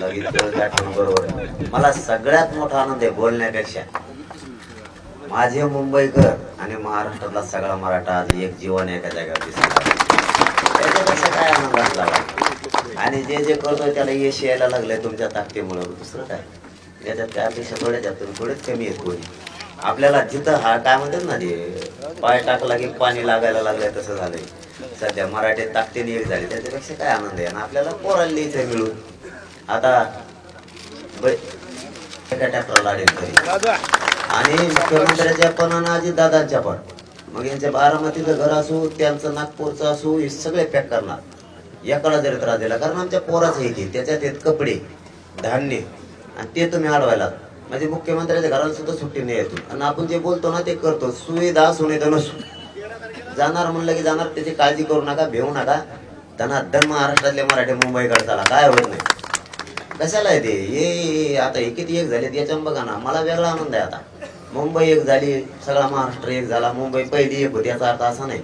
सांगितलं त्या बरोबर. मला सगळ्यात मोठा आनंद आहे बोलण्यापेक्षा, माझे मुंबईकर आणि महाराष्ट्रातला सगळा मराठा आज एक जीवन एका जागेवर दिसला, त्याच्यापेक्षा काय आनंद असला. आणि जे जे करतोय त्याला यश यायला लागलंय तुमच्या ताकदीमुळे, दुसरं काय याच्यात काय अपेक्षा थोडेच कमी आहेत कोणी. आपल्याला जिथं हा काय म्हणतात ना, ते पाय टाकला की पाणी लागायला लागलंय तसं झालंय. सध्या मराठी ताकदीने एक झाली, त्याच्यापेक्षा काय आनंद आहे. आणि आपल्याला पोरांनी इथे मिळून आता ट्रॅक्टरला तरी आणि मुख्यमंत्र्याच्या पण आणि अजितदादांच्या पण, मग यांच्या बारामतीचं घर असू त्यांचं नागपूरचं असू, हे सगळे पॅक करणार एकाला जरी त्रास दिला. कारण आमच्या पोराच येते त्याच्यात येत कपडे धान्य, आणि ते तुम्ही अडवायला म्हणजे मुख्यमंत्र्याच्या घराला सुद्धा सुट्टी नाही येतो. आणि आपण जे बोलतो ना ते करतो. सुविधा सुनिधा नसू जाणार म्हणलं की जाणार, त्याची काळजी करू नका, भेऊ नका. त्यांना धन महाराष्ट्रातले मराठी मुंबईकडे चला, काय होत नाही. कशाला आहे ते हे आता हे किती एक झाले याच्यावर बघा ना. मला वेगळा आनंद आहे. आता मुंबई एक झाली, सगळा महाराष्ट्र एक झाला. मुंबई पहिली एक होती याचा अर्थ असा नाही.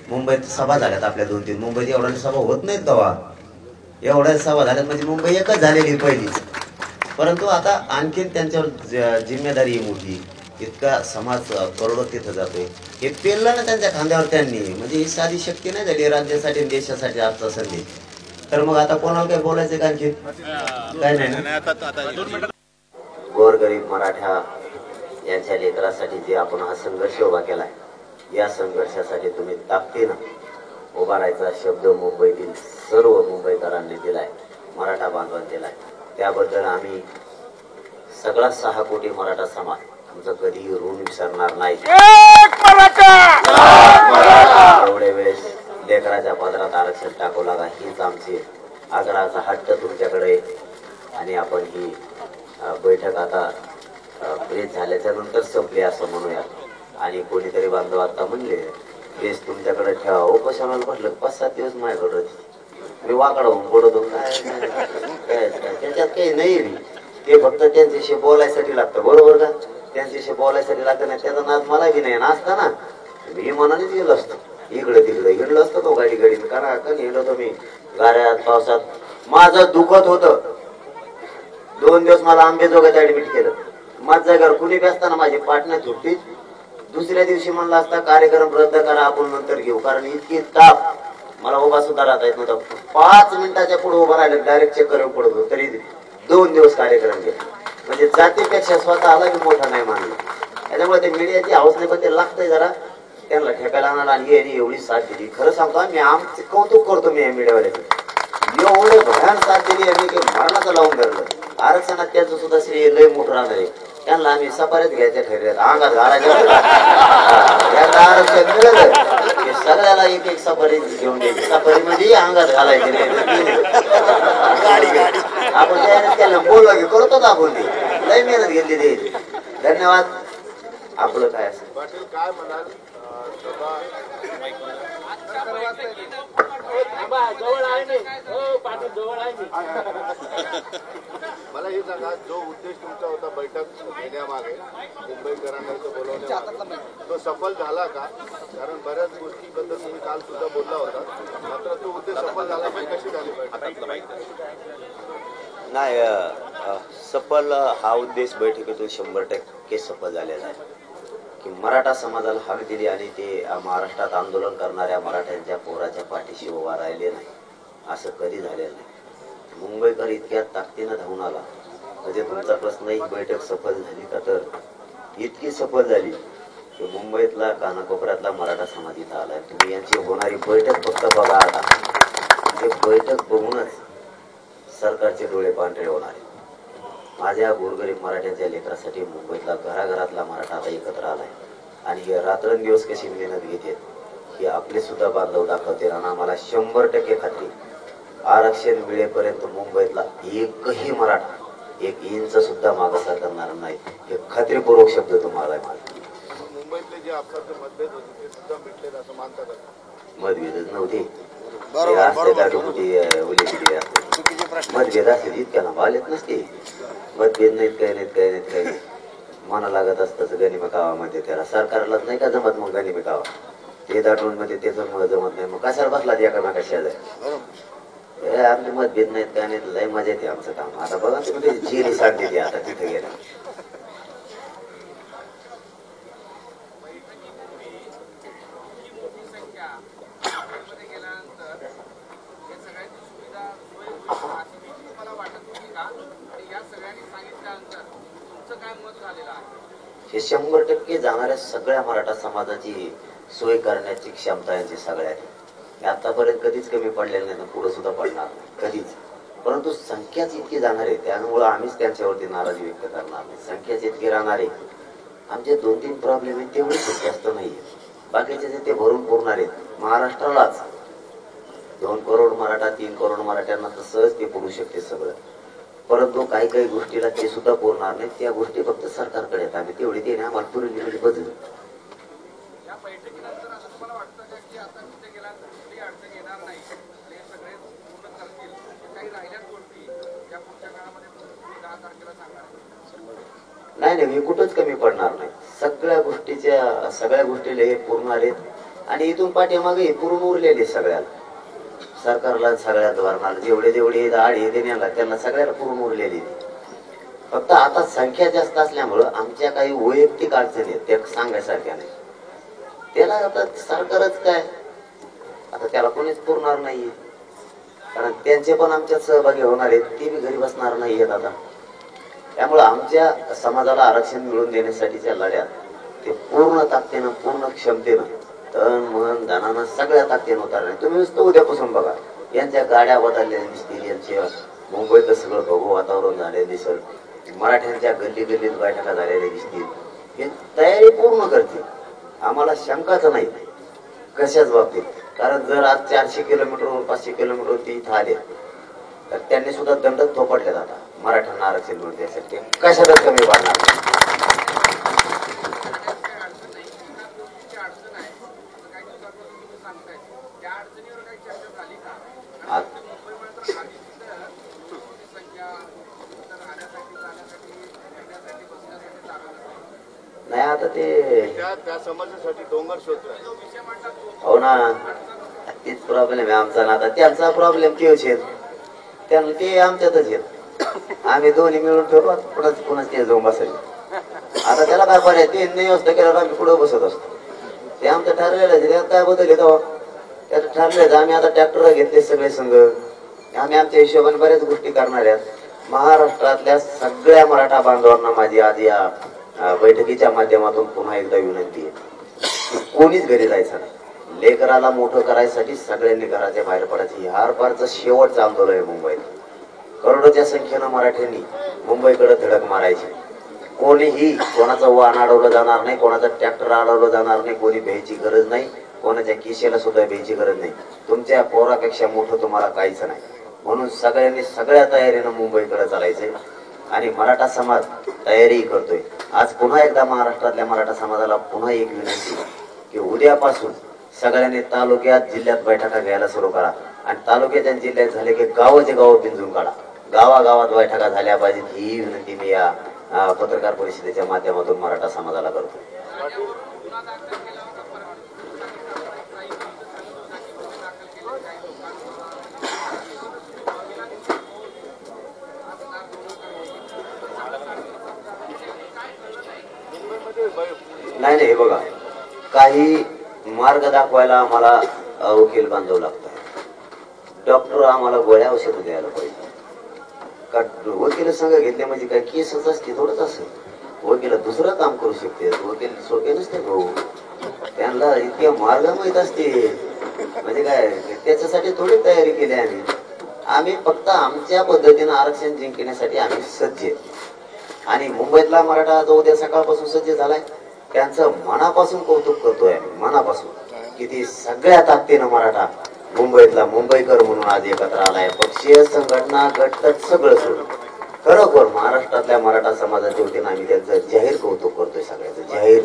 मुंबईत सभा झाल्यात आपल्या 2-3, मुंबईत एवढ्या सभा होत नाहीत तेव्हा. एवढ्या सभा झाल्यात म्हणजे मुंबई एकच झालेली पहिलीच. परंतु आता आणखीन त्यांच्यावर जिम्मेदारी मोठी, इतका समाज करोडो तिथं जातोय. हे पेललं ना त्यांच्या खांद्यावर त्यांनी, म्हणजे ही साधी शक्ती नाही झाली राज्यासाठी देशासाठी आजचा संधी. तर मग आता कोणाला काही बोलायचं का आणखी काय नाही. गोरगरीब मराठा यांच्या लेकरासाठी जे आपण हा संघर्ष उभा केलाय, या संघर्षासाठी तुम्ही ताकदीनं उभा राहायचा शब्द मुंबईतील सर्व मुंबईकरांनी दिलाय, मराठा बांधवांनी दिलाय. त्याबद्दल आम्ही सगळा 6 कोटी मराठा समाज तुमचं कधी ऋण विसरणार नाही. एवढे वेळेस लेकराच्या पदरात आरक्षण टाकू लागा हीच आमची आग्रहाचा हट्ट तुमच्याकडे. आणि आपण ही बैठक आता ब्रेक झाल्याच्या नंतर संपली असं म्हणूया. आणि कोणीतरी बांधव आता म्हणले बेस तुमच्याकडे ठेवा. हो कशाला म्हटलं 5-7 दिवस माझ्याकडे मी वाकडा होऊन पडतो. काय त्याच्यात काही नाही. ते फक्त त्यांच्याशी बोलायसाठी लागतं, बरोबर का? त्यांच्याशी बोलायसाठी लागतं नाही. त्याचा नाद मला बी नाही नाचता ना. मी मनानेच गेलो असतो, इकडे तिकडे हिंडलो असतो. तो गाडी करा हिंडलो तो मी गाड्यात पावसात. माझं दुखत होतं 2 दिवस. मला आंबेजोगाईत ऍडमिट केलं. माझ्या जागेवर कुणी बी असताना माझी पाटण्या सुट्टी. दुसऱ्या दिवशी म्हणला असता कार्यक्रम रद्द करा, आपण नंतर घेऊ. कारण इतकी ताप मला उभा सुद्धा राहता येत नव्हता. 5 मिनिटाच्या पुढे उभा राहिलं डायरेक्ट चेक करून पडत होतो. तरी 2 दिवस कार्यक्रम गेले. म्हणजे जातीपेक्षा स्वतःला बी मोठा नाही मानलं. त्याच्यामुळे ते मीडियाची हाऊस नाही, पण ते लागतंय जरा त्यांना ठेकायला आणायला. आणि एवढी साथ दिली, खरं सांगतो मी आमचे कौतुक करतो मी या मीडियावाल्याचं. एवढे भयान साथ दिली आम्ही की मरणाचं लावून धरलं. आरक्षणात त्याचं सुद्धा श्रेय लय मोठं राहणार आहे. त्यांना आम्ही सफारीत घ्यायच्या ठरल्यात, अंगात घालायच्या. याचं आरक्षण मिळालं की सगळ्याला एक सफारी घेऊन द्यायची. सफारी म्हणजे अंगात घालायची नाही. आपण त्याने त्यांना बोलवा की करतो आपण ती लय मेहनत घेतली ते. धन्यवाद. आपलं काय असं काय म्हणाल मला हे सांगा, जो उद्देश तुमचा होता बैठक घेण्यामागे मुंबईकरांना बोलवण्यामागे, तो सफल झाला का? कारण बऱ्याच गोष्टीबद्दल तुम्ही काल सुद्धा बोलला होता, मात्र तो उद्देश सफल झाला पाहिजे. कशी झाली पाहिजे? नाही, सफल हा उद्देश बैठकीतून 100% सफल झालेला आहे की मराठा समाजाला हमी दिली आणि ते महाराष्ट्रात आंदोलन करणाऱ्या मराठ्यांच्या पोराच्या पाठीशी उभा राहिले नाही, असं कधी झालेलं नाही. मुंबईकर इतक्या ताकदीनं धावून आला. म्हणजे तुमचा प्रश्न ही बैठक सफल झाली का, तर इतकी सफल झाली की मुंबईतला कानाकोपऱ्यातला मराठा समाज इथं आलाय. तुम्ही यांची होणारी बैठक फक्त बघा. आता हे बैठक बघूनच सरकारचे डोळे पांढरे होणार आहेत. माझ्या गोरगरीब मराठ्यांच्या लेकरासाठी मुंबईतला घराघरातला मराठा आता एकत्र आलाय. आणि हे रात्रंदिवस कशी मेहनत घेते हे आपले सुद्धा बांधव दाखवते. आणि आम्हाला 100% खात्री, आरक्षण मिळेपर्यंत मुंबईतला एकही मराठा 1 इंच सुद्धा मागासा करणार नाही. हे खात्रीपूर्वक शब्द तुम्हाला आहे. मुंबईतले जे आपसाचे मतभेद होते ते सुद्धा मिटले असं मानतात? मतभेदच नव्हते. मतभेद असते इतक्या ना बालेत नसते. मतभेद नाहीत, काही नाहीत, काही नाहीत, काही नाही. मना लागत असतं गनिमी गावामध्ये त्याला सरकारलाच नाही का जमत. मग गनिमी गावा ते दाटून मध्ये त्याचं मग जमत नाही. मग कशाला बसला एकामेका शेजारी? हे आमचे मतभेद नाहीत काय नाही, लय मजा येते आमचं काम. आता बघा तुम्ही जिरी सांगते ती आता तिथे गेला. हे 100% जाणाऱ्या सगळ्या मराठा समाजाची सोय करण्याची क्षमता यांची सगळ्यांनी आतापर्यंत कधीच कमी पडलेलं नाही, पुढे सुद्धा पडणार नाही कधीच. परंतु संख्याच इतकी जाणार आहे, त्यामुळे आम्हीच त्यांच्यावरती नाराजी व्यक्त करणार नाही. संख्याच इतकी राहणार आहे. आमचे 2-3 प्रॉब्लेम आहेत तेवढे खूप जास्त नाहीये, बाकीचे जे ते भरून पुरणार आहेत. महाराष्ट्रालाच 2 करोड मराठा 3 करोड मराठ्यांना तर सहज ते पुरू शकते सगळं. परंतु काही काही गोष्टीला ते सुद्धा पुरणार नाही. त्या गोष्टी फक्त सरकारकडे आहेत. आम्ही तेवढी ते आम्हाला पुरवली बदल. नाही नाही, मी कुठंच कमी पडणार नाही. सगळ्या गोष्टीला हे पुरणार आहेत. आणि इथून पाठीमागे हे पुरून उरलेले सगळ्याला, सरकारला सगळ्यात भरणार. जेवढे आड हे देण्याला त्यांना सगळ्याला पुरून उरलेली. फक्त आता संख्या जास्त असल्यामुळं आमच्या काही वैयक्तिक अडचणी आहेत त्या सांगायसारख्या नाही. त्याला आता सरकारच काय, आता त्याला कोणीच पुरणार नाहीये. कारण त्यांचे पण आमच्यात सहभागी होणार आहेत, ते बी घरी बसणार नाहीयेत आता. त्यामुळे आमच्या समाजाला आरक्षण मिळवून देण्यासाठीच्या लढ्यात ते पूर्ण ताकदीनं पूर्ण क्षमतेनं तन मन धनानं सगळ्या ताकदीनं उतरणार. तुम्ही नुसतं उद्यापासून बघा, यांच्या गाड्या बदललेल्या दिसतील, यांच्या मुंबईत सगळं भगवं वातावरण झालेलं दिसल, मराठ्यांच्या गल्ली गल्लीत बैठका झालेल्या दिसतील. हे तयारी पूर्ण करतील, आम्हाला शंकाच नाही कशाच बाबतीत. कारण जर आज 400 किलोमीटरवर 500 किलोमीटर ते इथं आले तर त्यांनी सुद्धा दंड थोपटले जातात मराठ्यांना आरक्षण मिळून द्यायसाठी. कशातच कमी पडणार. नाही आता ते त्या समस्येसाठी डोंगर शोधतोय. हो ना, तीच प्रॉब्लेम आहे आमचा ना. आता त्यांचा प्रॉब्लेम तेच आहेत, त्यांना ते आमच्यातच आहेत. आम्ही दोन्ही मिळून ठेवू, पुन्हा ते जाऊन बसायचं. आता त्याला काय पर्याय, ते व्यवस्था केल्यावर आम्ही पुढे बसत असतो. ते आमचं ठरलेलं त्यात काय बदल येतो, त्याचं ठरलेलं. आम्ही आता ट्रॅक्टर घेतले सगळे संघ, आम्ही आमच्या हिशोबाने बऱ्याच गोष्टी करणार आहेत. महाराष्ट्रातल्या सगळ्या मराठा बांधवांना माझी आज या बैठकीच्या माध्यमातून पुन्हा एकदा विनंती आहे, कोणीच घरी जायचं नाही. लेकराला मोठं करायसाठी सगळ्यांनी घराच्या बाहेर पडायची. हारपारचं शेवटचं आंदोलन आहे मुंबईत. करोडोच्या संख्येनं मराठ्यांनी मुंबईकडे धडक मारायची. कोणीही कोणाचं वाहन अडवलं जाणार नाही, कोणाचं ट्रॅक्टर अडवलं जाणार नाही, कोणी भ्यायची गरज नाही, कोणाच्या किशेला सुद्धा भ्यायची गरज नाही. तुमच्या पोरापेक्षा मोठं तुम्हाला काहीच नाही. म्हणून सगळ्यांनी सगळ्या तयारीनं मुंबईकडे चालायचंय. आणि मराठा समाज तयारी करतोय. आज पुन्हा एकदा महाराष्ट्रातल्या मराठा समाजाला पुन्हा एक विनंती की उद्यापासून सगळ्यांनी तालुक्यात जिल्ह्यात बैठका घ्यायला सुरू करा. आणि तालुक्यात आणि जिल्ह्यात झाले की गावाचे गाव पिंजून काढा. गावागावात बैठका झाल्या पाहिजेत, ही विनंती मी या पत्रकार परिषदेच्या माध्यमातून मराठा समाजाला करतो. नाही नाही, बघा, काही मार्ग दाखवायला आम्हाला वकील बांधव लागतात. डॉक्टर आम्हाला गोळ्या औषध द्यायला पाहिजे. का वकील संघ घेतले म्हणजे काय केसच असते थोडंच असेल. वकील दुसरं काम करू शकते, वकील सोपे नसते भाऊ. त्यांना इतके मार्ग माहीत असते म्हणजे काय, त्याच्यासाठी थोडी तयारी केली आम्ही फक्त आमच्या पद्धतीनं आरक्षण जिंकण्यासाठी आम्ही सज्ज आहे. आणि मुंबईतला मराठा जो उद्या सकाळपासून सज्ज झालाय त्यांचं मनापासून कौतुक करतोय आम्ही, मनापासून. किती सगळ्या ताकदीनं मराठा मुंबईतला मुंबईकर म्हणून आज एकत्र आलाय. पक्षीय संघटना गटतट सगळं सोडून खरोखर महाराष्ट्रातल्या मराठा समाजाच्या वतीनं आम्ही त्यांचं जाहीर कौतुक करतोय, सगळ्याचं जाहीर.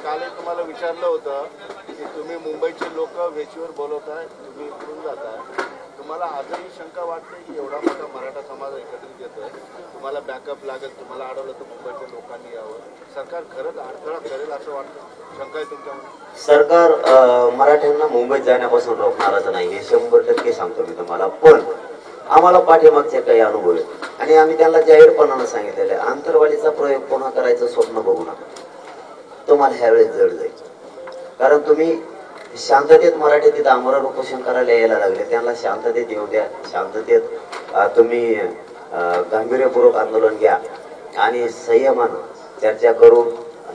काल तुम्हाला विचारलं होतं की तुम्ही मुंबईचे लोक वेशीवर बोलवताय, तुम्ही इकडून जाताय, तुम्हाला आजही शंका वाटते की एवढा मोठा मराठा समाज एकत्रित येतोय, तुम्हाला बॅकअप लागेल, तुम्हाला अडवलं तर मुंबईच्या लोकांनी यावं, सरकार खरंच अडथळा करेल असं वाटतं? शंका आहे तुमच्यामध्ये? सरकार मराठ्यांना मुंबईत जाण्यापासून रोखणारच नाही, हे 100% सांगतो मी तुम्हाला. पण आम्हाला पाठीमागचे काही अनुभव आहेत आणि आम्ही त्यांना जाहीरपणानं सांगितलेलं आहे, आंतरवालीचा प्रयोग पुन्हा करायचं स्वप्न बघू नका. तुम्हाला ह्यावेळेस जड जाईल. कारण तुम्ही शांततेत मराठी तिथं आमरण उपोषण करायला यायला लागले. त्यांना शांततेत येऊ द्या. शांततेत तुम्ही गांभीर्यपूर्वक आंदोलन घ्या आणि संयमानं चर्चा करून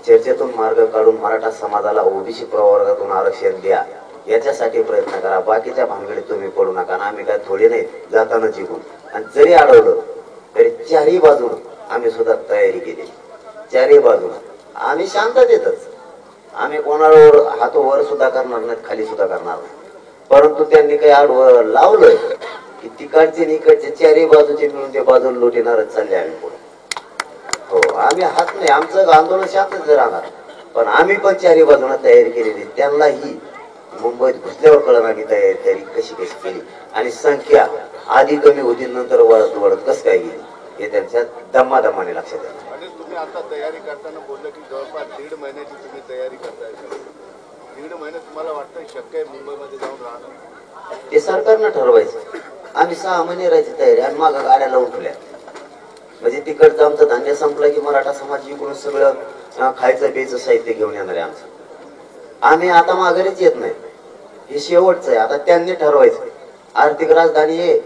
चर्चेतून मार्ग काढून मराठा समाजाला ओबीसी प्रवर्गातून आरक्षण द्या, याच्यासाठी प्रयत्न करा. बाकीच्या भानगडीत तुम्ही पडू नका. आम्ही काय थोडे नाही जाताना जिंकून. आणि जरी अडवलं तरी चारही बाजून आम्ही सुद्धा तयारी केली. चारही बाजून आम्ही शांततेतच, आम्ही कोणावर हात वर सुद्धा करणार नाहीत, खाली सुद्धा करणार नाही. परंतु त्यांनी काही आडवं लावलंय की तिकडचे इकडचे चारही बाजूचे मिळून ते बाजूला लुटिणारच चालले आम्ही पुढे. हो, आम्ही हात नाही, आमचं आंदोलन शांतच राहणार. पण आम्ही पण चारही बाजूला तयारी केलेली. त्यांनाही मुंबईत घुसल्यावर कळलं आम्ही तयारी कशी कशी केली आणि संख्या आधी कमी होती, नंतर वळत वळत कसं काय गेली हे त्यांच्या दमादमाने लक्षात येतं. आणि तुम्ही आता तयारी करताना बोललं की जवळपास 1.5 महिन्याची तुम्ही तयारी करताय. 1.5 महिने तुम्हाला वाटतं शक्य आहे मुंबईमध्ये जाऊन राहणं? ते सरकारनं ठरवायचं. आम्ही 6 महिने राहायची तयारी आणि मागं गाड्या लावून ठेवल्या. म्हणजे तिकडचं आमचं धान्य संपलं की मराठा समाज जिकडून सगळं खायचं प्यायचं साहित्य घेऊन येणार आहे आमचं. आम्ही आता माघारीच येत नाही. हे शेवटचं आहे. आता त्यांनी ठरवायचं आर्थिक राजधानी आहे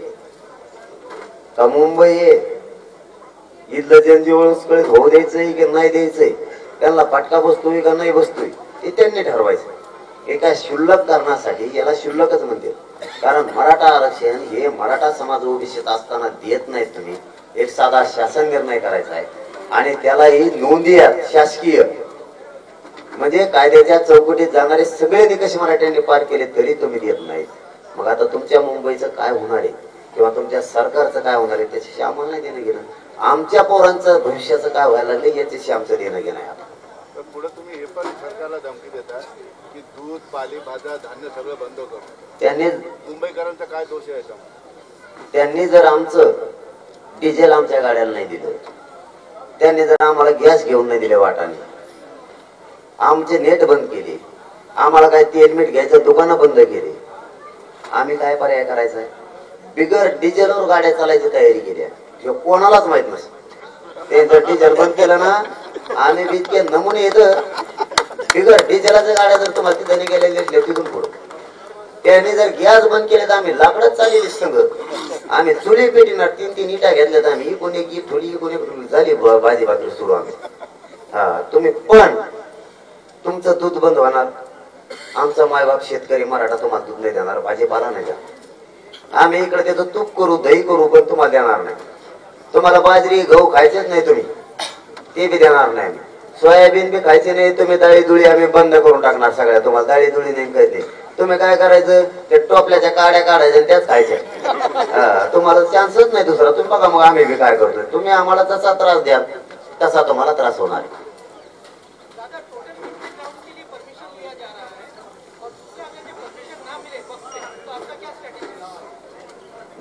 का मुंबई आहे, इथलं जनजीवन होऊ द्यायचंय की नाही द्यायचंय, त्यांना फटका बसतोय का नाही बसतोय हे त्यांनी ठरवायचं. एका क्षुल्लक कारणासाठी याला क्षुल्लकच म्हणते. कारण मराठा आरक्षण हे मराठा समाज ओबीसीत असताना देत नाहीत तुम्ही. एक साधा शासन निर्णय करायचा आहे आणि त्यालाही नोंदी शासकीय, म्हणजे कायद्याच्या चौकटीत जाणारे सगळे निकष मराठ्यांनी पार केले तरी तुम्ही देत नाहीत. मग आता तुमच्या मुंबईचं काय होणार आहे किंवा तुमच्या सरकारचं काय होणार आहे त्याच्याशी आम्हाला नाही देणं घेणं. आमच्या पोरांचं भविष्याचं काय व्हायला लागलं याच्याशी आमचं देणं घेणं आहे. तर पुढे तुम्ही हे पण सरकारला धमकी देता की दूध पालेभाज्या धान्य सगळं बंद करू. त्यांनी मुंबईकरांचा काय दोष आहे? त्यांनी जर आमचं डिझेल आमच्या गाड्याला नाही दिलं, त्यांनी जर आम्हाला गॅस घेऊन नाही दिले वाटाने, आमचे नेट बंद केले, आम्हाला काय तेल मीठ घ्यायचं दुकानं बंद केली, आम्ही काय पर्याय करायचा आहे? बिगर डिझेलवर गाड्या चालायची तयारी केली आहे. हे कोणालाच माहित नसतं. ते जर डिझेल बंद केलं ना, आम्ही इतके नमुने येतं. बिगर डिझेलाच्या गाड्या जर तुम्हाला तिथे गेलेले तिथून पुढे, त्यांनी जर गॅस बंद केले तर आम्ही लाकडच चाललेली संघ. आम्ही चुली पेटीणार 3-3 इटा घेतल्यात आम्ही. कोणी की थोडी कोणी झाली भाजी भाकरी सुरू आम्ही. हा, तुम्ही पण तुमचं दूध बंद होणार. आमचा मायबाप शेतकरी मराठा तुम्हाला दूध नाही देणार, भाजीपाला नाही देणार. आम्ही इकडे त्याचं तूप करू दही करू पण तुम्हाला देणार नाही. तुम्हाला बाजरी गहू खायचेच नाही तुम्ही, ते बी देणार नाही. सोयाबीन बी खायचे नाही तुम्ही. डाळी दुळी आम्ही बंद करून टाकणार सगळ्या. तुम्हाला डाळी दुळी नाही खायचे. तुम्ही काय करायचं, ते टोपल्याच्या काड्या काढायच्या त्याच खायच्या. तुम्हाला चान्सच नाही दुसरा. तुम्ही बघा मग आम्ही बी काय करतोय. तुम्ही आम्हाला तसा त्रास द्या तसा तुम्हाला त्रास होणार.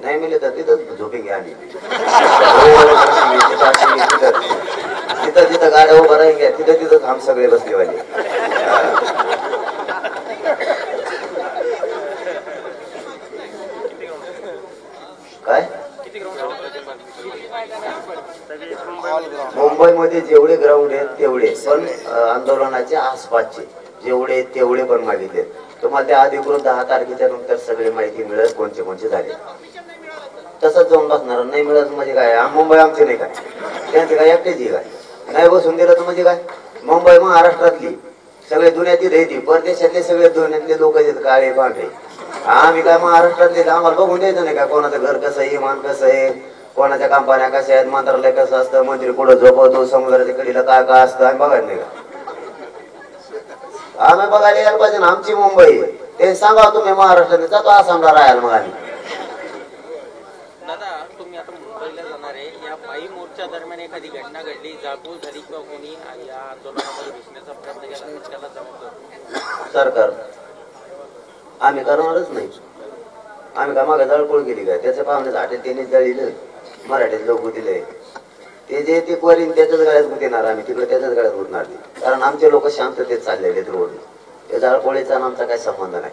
नाही मिले तर तिथंच झोपेंगे आम्ही. तिथं जिथं गाड्या उभं राहील तिथं तिथंच आम सगळे बसलेवाले. काय मुंबईमध्ये जेवढे ग्राउंड आहेत तेवढे, पण आंदोलनाच्या आसपासचे जेवढे तेवढे पण मागितले. तुम्हाला त्या अधिकृत 10 तारखेच्या नंतर सगळी माहिती मिळेल कोणते कोणते झाले. तसंच जाऊन बसणार. नाही मिळत म्हणजे काय, मुंबई आमची नाही काय, त्यांची काय एकटेच काय. नाही बसून दिलं तर म्हणजे काय, मुंबई महाराष्ट्रातली सगळे दुनियातील येते, परदेशातले सगळे दुनियातले लोक आहेत काळे पांढरे. आम्ही काय महाराष्ट्रातले, आम्हाला बघून द्यायचं नाही का कोणाचं घर कसं आहे, इमान कसं आहे, कोणाच्या कंपन्या कशा आहेत, मंत्रालय कसं असतं, मंत्री कुठं झोपवतो, समुद्राच्या कडीला काय काय असतं आम्ही बघायला नाही का. आम्ही बघायला यायला पाहिजे ना. आमची मुंबई ते सांगा तुम्ही महाराष्ट्रात जातो आसामला राहायला. मग आम्ही दादा, तुम्ही आता मुंबईला जाणार आहे. या पायी मोर्चा दरम्यान एखादी घटना घडली, जाळपोळ झाली किंवा कोणी या आंदोलनामध्ये घुसण्याचा प्रयत्न केला, त्याला जबाबदार सरकार. आम्ही करणारच नाही. आम्ही का मागे जाळपोळ केली काय? त्याच्या पाहुणे झाटे त्यांनी जळीलं, मराठीत लोक दिले ते जे ते करीन त्याच्याच गाड्यात गुंतणार आम्ही, तिकडे त्याच्याच गाड्यात गुंतणार नाही. कारण आमचे लोक शांततेत चाललेले रोड. त्या जाळपोळीचा आमचा काही संबंध नाही.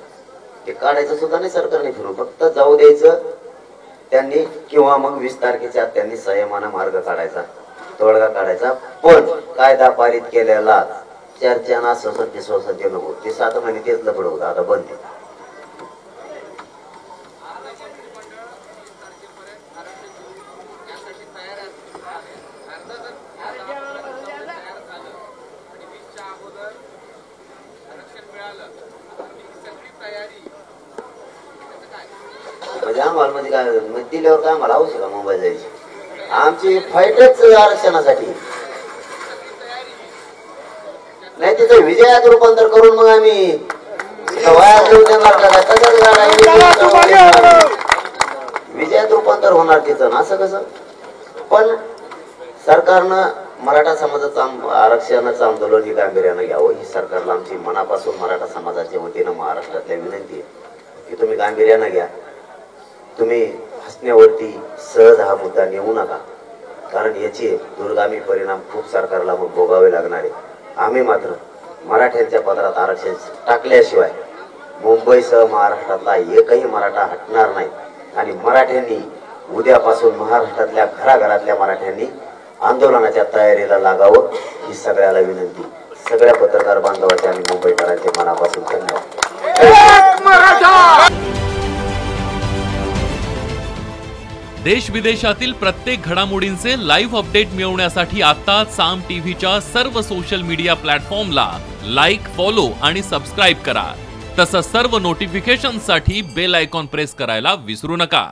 ते काढायचं सुद्धा नाही सरकारने फिरून, फक्त जाऊ द्यायचं. त्यांनी किंवा मग 20 तारखेच्या आत त्यांनी संयमानं मार्ग काढायचा, तोडगा काढायचा. पण कायदा पारित केलेला चर्चा सोसते नको, ते 7 महिने तेच लपड होतं, आता बंद. म्हणजे आम्हाला म्हणजे काय दिल्यावर काय आम्हाला आवश्यक का मुंबई जायची? आमची फाईटच आरक्षणासाठी. नाही तिचं विजयात रूपांतर करून मग आम्ही विजयात रूपांतर होणार तिचं, असं कसं? पण सरकारनं मराठा समाजाचं आरक्षणाचं आंदोलन ही गांभीर्यानं घ्यावं, ही सरकारला आमची मनापासून मराठा समाजाच्या वतीनं महाराष्ट्रातल्या विनंती आहे की तुम्ही गांभीर्यानं घ्या. तुम्ही हसण्यावरती सहज हा मुद्दा नेऊ नका, कारण याचे दुर्गामी परिणाम खूप सरकारला मग भोगावे लागणार आहे. आम्ही मात्र मराठ्यांच्या पदरात आरक्षण टाकल्याशिवाय मुंबईसह महाराष्ट्रातला एकही मराठा हटणार नाही. आणि मराठ्यांनी उद्यापासून महाराष्ट्रातल्या घराघरातल्या मराठ्यांनी आंदोलनाच्या तयारीला लागावं, ही सगळ्याला विनंती. सगळ्या पत्रकार बांधवाच्या आणि मुंबईकरांचे मनापासून धन्यवाद. देश विदेशातील प्रत्येक घडामोडींचे लाईव्ह अपडेट मिळवण्यासाठी आता साम टीव्हीच्या सर्व सोशल मीडिया प्लॅटफॉर्मला लाईक, फॉलो आणि सबस्क्राईब करा. तसंच सर्व नोटिफिकेशनसाठी बेल आयकॉन प्रेस करायला विसरू नका.